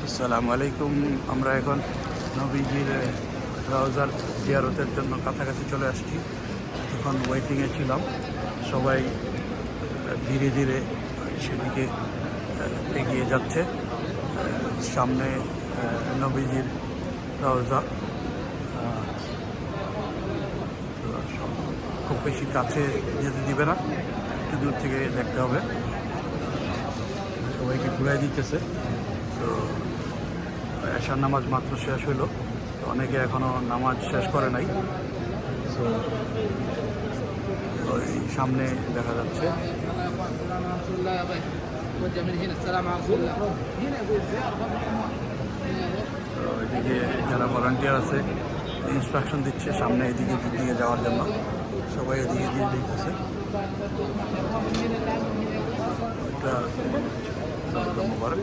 আসসালামু আলাইকুম। আমরা এখন নবীজির রওজার জিয়ারতের জন্য কাছাকাছি চলে আসছি। এখন ওয়েটিংয়ে ছিলাম, সবাই ধীরে ধীরে সেদিকে এগিয়ে যাচ্ছে। সামনে নবীজির রওজা, খুব বেশি কাছে যেতে দিবে না, একটু দূর থেকে দেখতে হবে। সবাইকে ঘুরাই দিতেছে। তো এশার নামাজ মাত্র শেষ হইল, অনেকে এখনও নামাজ শেষ করে নাই। তো ওই সামনে দেখা যাচ্ছে। তো এদিকে যারা ভলান্টিয়ার আছে ইনস্ট্রাকশন দিচ্ছে সামনে এদিকে দিয়ে যাওয়ার জন্য, সবাই এদিকে দিয়ে দিতেছে। এটা মোবারক।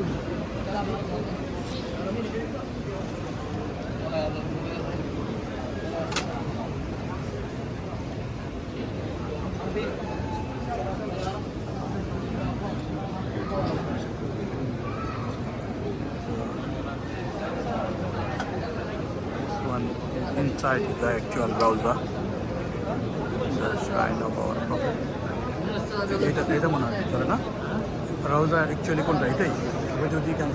Inside the actual Rawza, the shrine of our Prophet. এটা মনে হয় ভিতরে না? রওজা অ্যাকচুয়ালি কোনটা? এটাই সবাই যদি কেন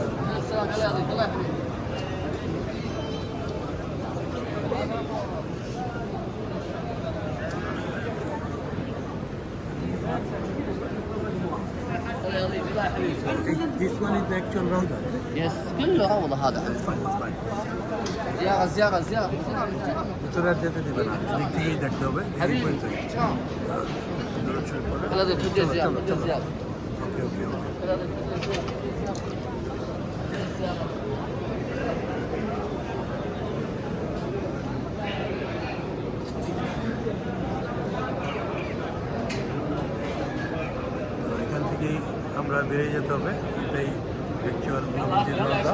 This one is the actual Rawza. Yes, كله روضة هذا. زيارة زيارة زيارة. ভিতরে আর যেতে দিবে না, এদিক থেকেই দেখতে হবে। حبيبي هذا فجأة زيارة فجأة زيارة. ওকে ওকে ওকে। এখান থেকেই আমরা বেরিয়ে যেতে হবে। এটাই অ্যাকচুয়াল নবীজির রওজা।